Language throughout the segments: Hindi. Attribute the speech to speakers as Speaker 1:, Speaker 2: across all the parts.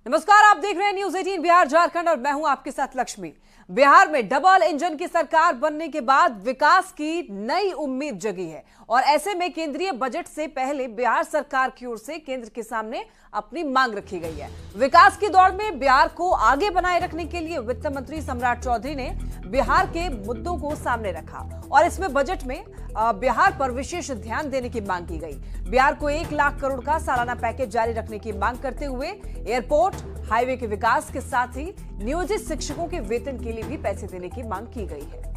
Speaker 1: नमस्कार, आप देख रहे हैं न्यूज़ 18 बिहार झारखंड और मैं हूं आपके साथ लक्ष्मी। बिहार में डबल इंजन की सरकार बनने के बाद विकास की नई उम्मीद जगी है और ऐसे में केंद्रीय बजट से पहले बिहार सरकार की ओर से केंद्र के सामने अपनी मांग रखी गई है। विकास की दौड़ में बिहार को आगे बनाए रखने के लिए वित्त मंत्री सम्राट चौधरी ने बिहार के मुद्दों को सामने रखा और इसमें बजट में बिहार पर विशेष ध्यान देने की मांग की गई। बिहार को 1 लाख करोड़ का सालाना पैकेज जारी रखने की मांग करते हुए एयरपोर्ट, हाईवे के विकास के साथ ही नियोजित शिक्षकों के वेतन के लिए भी पैसे देने की मांग की गई है।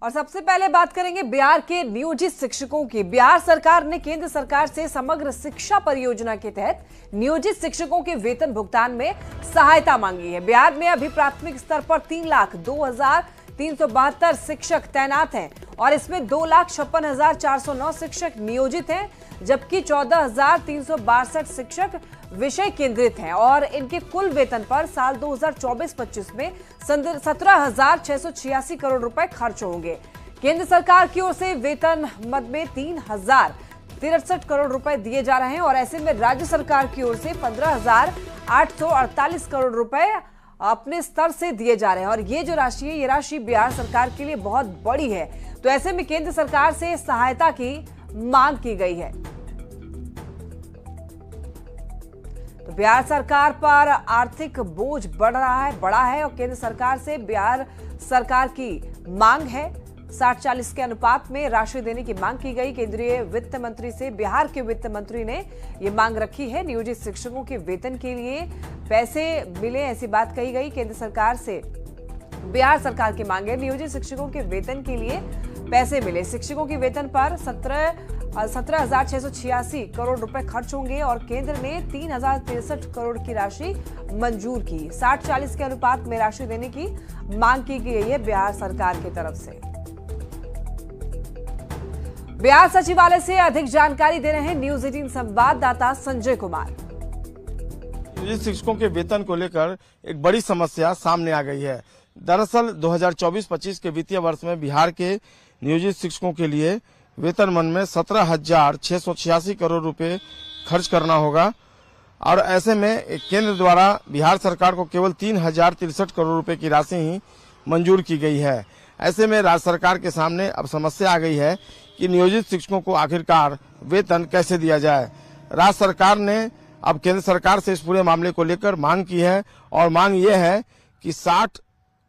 Speaker 1: और सबसे पहले बात करेंगे बिहार के नियोजित शिक्षकों की। बिहार सरकार ने केंद्र सरकार से समग्र शिक्षा परियोजना के तहत नियोजित शिक्षकों के वेतन भुगतान में सहायता मांगी है। बिहार में अभी प्राथमिक स्तर पर 3,02,372 शिक्षक तैनात हैं और इसमें 2,56,409 शिक्षक नियोजित हैं, जबकि 14,362 शिक्षक विषय केंद्रित हैं और इनके कुल वेतन पर साल 2024-25 में 17,686 करोड़ रुपए खर्च होंगे। केंद्र सरकार की ओर से वेतन मद में 3,063 करोड़ रुपए दिए जा रहे हैं और ऐसे में राज्य सरकार की ओर से 15,848 करोड़ रुपए अपने स्तर से दिए जा रहे हैं और ये जो राशि है, ये राशि बिहार सरकार के लिए बहुत बड़ी है। तो ऐसे में केंद्र सरकार से सहायता की मांग की गई है। तो बिहार सरकार पर आर्थिक बोझ बढ़ा है और केंद्र सरकार से बिहार सरकार की मांग है 60-40 के अनुपात में राशि देने की मांग की गई। केंद्रीय वित्त मंत्री से बिहार के वित्त मंत्री ने यह मांग रखी है। नियोजित शिक्षकों के वेतन के लिए पैसे मिले, ऐसी बात कही गई। केंद्र सरकार से बिहार सरकार की मांग है नियोजित शिक्षकों के वेतन के लिए पैसे मिले। शिक्षकों के वेतन पर 17,686 करोड़ रुपए खर्च होंगे और केंद्र ने 3,063 करोड़ की राशि मंजूर की। 60-40 के अनुपात में राशि देने की मांग की गई है बिहार सरकार की तरफ से। बिहार सचिवालय से अधिक जानकारी दे रहे हैं न्यूज़ 18 संवाददाता संजय कुमार।
Speaker 2: नियोजित शिक्षकों के वेतन को लेकर एक बड़ी समस्या सामने आ गई है। दरअसल 2024-25 के वित्तीय वर्ष में बिहार के नियोजित शिक्षकों के लिए वेतन मन में 17,686 करोड़ रुपए खर्च करना होगा और ऐसे में केंद्र द्वारा बिहार सरकार को केवल 3,063 करोड़ रुपए की राशि ही मंजूर की गई है। ऐसे में राज्य सरकार के सामने अब समस्या आ गई है कि नियोजित शिक्षकों को आखिरकार वेतन कैसे दिया जाए। राज्य सरकार ने अब केंद्र सरकार से इस पूरे मामले को लेकर मांग की है और मांग ये है कि 60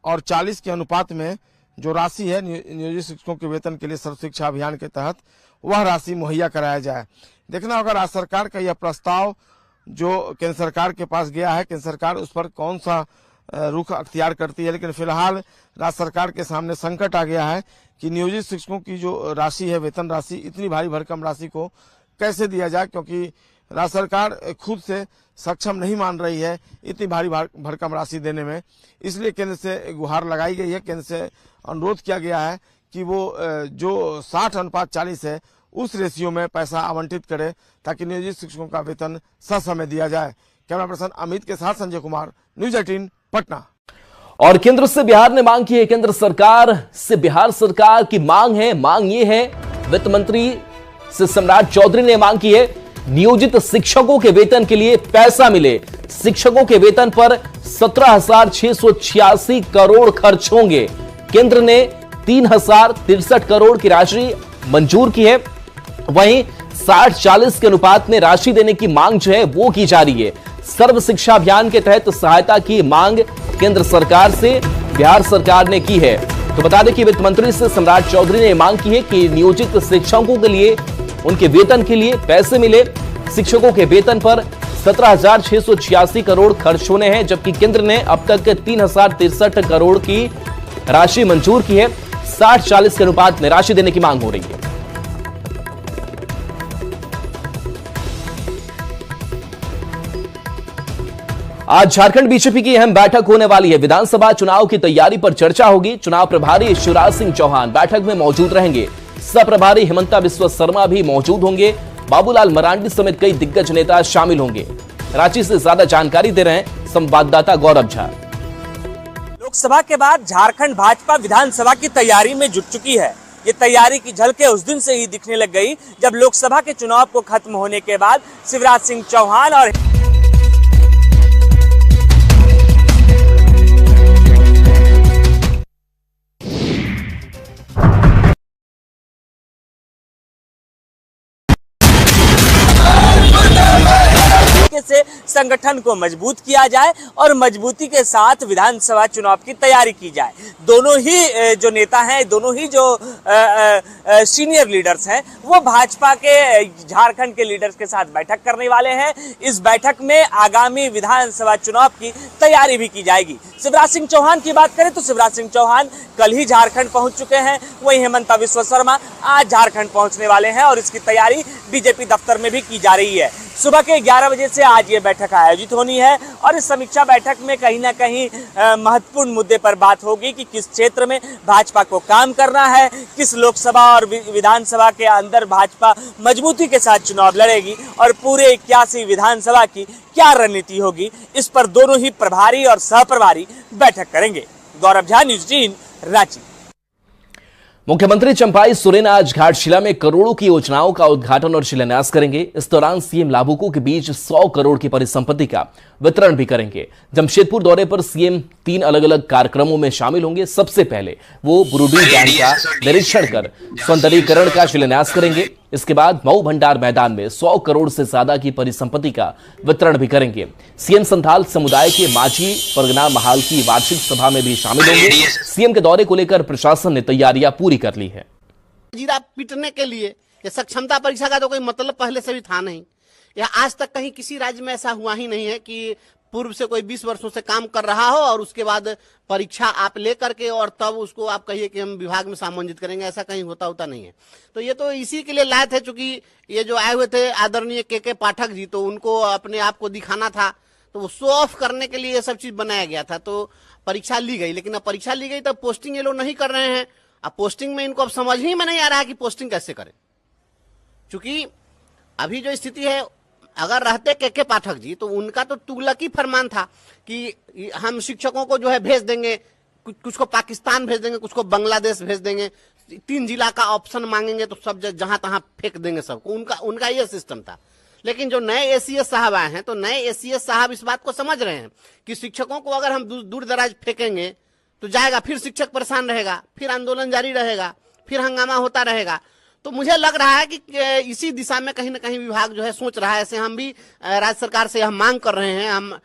Speaker 2: और 40 के अनुपात में जो राशि है नियोजित शिक्षकों के वेतन के लिए सर्व शिक्षा अभियान के तहत वह राशि मुहैया कराया जाए। देखना होगा राज्य सरकार का यह प्रस्ताव जो केंद्र सरकार के पास गया है, केंद्र सरकार उस पर कौन सा रुख अख्तियार करती है। लेकिन फिलहाल राज्य सरकार के सामने संकट आ गया है कि नियोजित शिक्षकों की जो राशि है, वेतन राशि, इतनी भारी भरकम राशि को कैसे दिया जाए, क्योंकि राज्य सरकार खुद से सक्षम नहीं मान रही है इतनी भारी भरकम राशि देने में। इसलिए केंद्र से गुहार लगाई गई है, केंद्र से अनुरोध किया गया है कि वो जो 60:40 है उस रेशियो में पैसा आवंटित करे ताकि नियोजित शिक्षकों का वेतन ससमय दिया जाए। कैमरा पर्सन अमित के साथ संजय कुमार, न्यूज़ 18 पटना।
Speaker 3: और केंद्र से बिहार ने मांग की है, केंद्र सरकार से बिहार सरकार की मांग है। मांग ये है, वित्त मंत्री से सम्राट चौधरी ने मांग की है नियोजित शिक्षकों के वेतन के लिए पैसा मिले। शिक्षकों के वेतन पर 17,686 करोड़ खर्च होंगे। केंद्र ने 3,063 करोड़ की राशि मंजूर की है। वहीं 60-40 के अनुपात में राशि देने की मांग जो है वो की जा रही है। सर्व शिक्षा अभियान के तहत सहायता की मांग केंद्र सरकार से बिहार सरकार ने की है। तो बता दें कि वित्त मंत्री से सम्राट चौधरी ने मांग की है कि नियोजित शिक्षकों के लिए उनके वेतन के लिए पैसे मिले। शिक्षकों के वेतन पर 17,686 करोड़ खर्च होने हैं, जबकि केंद्र ने अब तक 3,063 करोड़ की राशि मंजूर की है। 60-40 के अनुपात में राशि देने की मांग हो रही है। आज झारखंड बीजेपी की अहम बैठक होने वाली है। विधानसभा चुनाव की तैयारी पर चर्चा होगी। चुनाव प्रभारी शिवराज सिंह चौहान बैठक में मौजूद रहेंगे। सह प्रभारी हिमंता बिस्वा शर्मा भी मौजूद होंगे। बाबूलाल मरांडी समेत कई दिग्गज नेता शामिल होंगे। रांची से ज्यादा जानकारी दे रहे हैं संवाददाता गौरव झा।
Speaker 4: लोकसभा के बाद झारखंड भाजपा विधानसभा की तैयारी में जुट चुकी है। ये तैयारी की झलकें उस दिन से ही दिखने लग गई जब लोकसभा के चुनाव को खत्म होने के बाद शिवराज सिंह चौहान और से संगठन को मजबूत किया जाए और मजबूती के साथ विधानसभा चुनाव की तैयारी की जाए। दोनों ही जो नेता हैं, दोनों ही जो सीनियर लीडर्स हैं, वो भाजपा के झारखंड के लीडर्स के साथ बैठक करने वाले हैं। इस बैठक में आगामी विधानसभा चुनाव की तैयारी भी की जाएगी। शिवराज सिंह चौहान की बात करें तो शिवराज सिंह चौहान कल ही झारखंड पहुंच चुके हैं। वहीं हेमंत बिस्वा शर्मा आज झारखंड पहुंचने वाले हैं और इसकी तैयारी बीजेपी दफ्तर में भी की जा रही है। सुबह के 11 बजे से आज ये बैठक आयोजित होनी है और इस समीक्षा बैठक में कहीं ना कहीं महत्वपूर्ण मुद्दे पर बात होगी कि किस क्षेत्र में भाजपा को काम करना है, किस लोकसभा और विधानसभा के अंदर भाजपा मजबूती के साथ चुनाव लड़ेगी और पूरे 81 विधानसभा की क्या रणनीति होगी। इस पर दोनों ही प्रभारी और सहप्रभारी बैठक करेंगे। गौरव झा, न्यूज़ 18, रांची।
Speaker 3: मुख्यमंत्री चंपाई सोरेन आज घाटशिला में करोड़ों की योजनाओं का उद्घाटन और शिलान्यास करेंगे। इस दौरान सीएम लाभुकों के बीच 100 करोड़ की परिसंपत्ति का वितरण भी करेंगे। जमशेदपुर दौरे पर सीएम 3 अलग अलग कार्यक्रमों में शामिल होंगे। सबसे पहले वो बुरुडी डैम का निरीक्षण कर सौंदर्यीकरण का शिलान्यास करेंगे। इसके बाद मऊ भंडार मैदान में 100 करोड़ से ज्यादा की परिसंपत्ति का वितरण भी करेंगे। सीएम संथाल समुदाय के माझी परगना महाल की वार्षिक सभा में भी शामिल होंगे। सीएम के दौरे को लेकर प्रशासन ने तैयारियां पूरी कर ली है।
Speaker 5: जीरा पीटने के लिए ये सक्षमता परीक्षा का तो कोई मतलब पहले से भी था नहीं। यह आज तक कहीं किसी राज्य में ऐसा हुआ ही नहीं है कि पूर्व से कोई 20 वर्षों से काम कर रहा हो और उसके बाद परीक्षा आप ले करके और तब उसको आप कहिए कि हम विभाग में सम्मानित करेंगे। ऐसा कहीं होता नहीं है। तो ये तो इसी के लिए लाए थे, चूंकि ये जो आए हुए थे आदरणीय के पाठक जी, तो उनको अपने आप को दिखाना था, तो वो शो ऑफ करने के लिए ये सब चीज बनाया गया था। तो परीक्षा ली गई, लेकिन अब परीक्षा ली गई तब पोस्टिंग ये लोग नहीं कर रहे हैं। अब पोस्टिंग में इनको अब समझ ही में नहीं आ रहा है कि पोस्टिंग कैसे करें, क्योंकि अभी जो स्थिति है, अगर रहते के पाठक जी तो उनका तो तुगलकी फरमान था कि हम शिक्षकों को जो है भेज देंगे, कुछ को पाकिस्तान भेज देंगे, कुछ को बांग्लादेश भेज देंगे, 3 जिला का ऑप्शन मांगेंगे तो सब जहां तहां फेंक देंगे सबको। उनका ये सिस्टम था। लेकिन जो नए एसीएस साहब आए हैं, तो नए एसीएस साहब इस बात को समझ रहे हैं कि शिक्षकों को अगर हम दूर दराज फेंकेंगे तो जाएगा, फिर शिक्षक परेशान रहेगा, फिर आंदोलन जारी रहेगा, फिर हंगामा होता रहेगा। तो मुझे लग रहा है कि इसी दिशा में कहीं ना कहीं विभाग जो है सोच रहा है। ऐसे हम भी राज्य सरकार से यह मांग कर रहे हैं, हम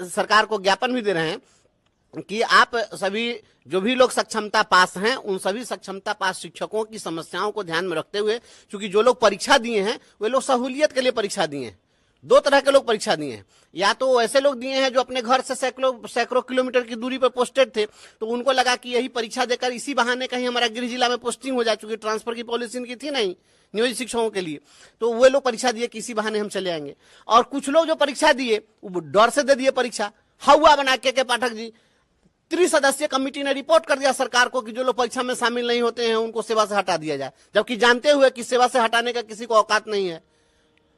Speaker 5: सरकार को ज्ञापन भी दे रहे हैं कि आप सभी जो भी लोग सक्षमता पास हैं, उन सभी सक्षमता पास शिक्षकों की समस्याओं को ध्यान में रखते हुए, क्योंकि जो लोग परीक्षा दिए हैं वे लोग सहूलियत के लिए परीक्षा दिए हैं। 2 तरह के लोग परीक्षा दिए हैं। या तो ऐसे लोग दिए हैं जो अपने घर से सैकड़ों किलोमीटर की दूरी पर पोस्टेड थे, तो उनको लगा कि यही परीक्षा देकर इसी बहाने कहीं हमारा गृह जिला में पोस्टिंग हो जाए, चूंकि ट्रांसफर की पॉलिसी इनकी थी नहीं नियोजित शिक्षकों के लिए। तो वे लोग परीक्षा दिए कि इसी बहाने हम चले आएंगे। और कुछ लोग जो परीक्षा दिए वो डर से दे दिए परीक्षा, हवा बना के पाठक जी। 3 सदस्यीय कमेटी ने रिपोर्ट कर दिया सरकार को कि जो लोग परीक्षा में शामिल नहीं होते हैं उनको सेवा से हटा दिया जाए, जबकि जानते हुए कि सेवा से हटाने का किसी को औकात नहीं है।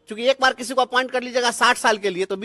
Speaker 5: क्योंकि एक बार किसी को अपॉइंट कर लीजिएगा 60 साल के लिए तो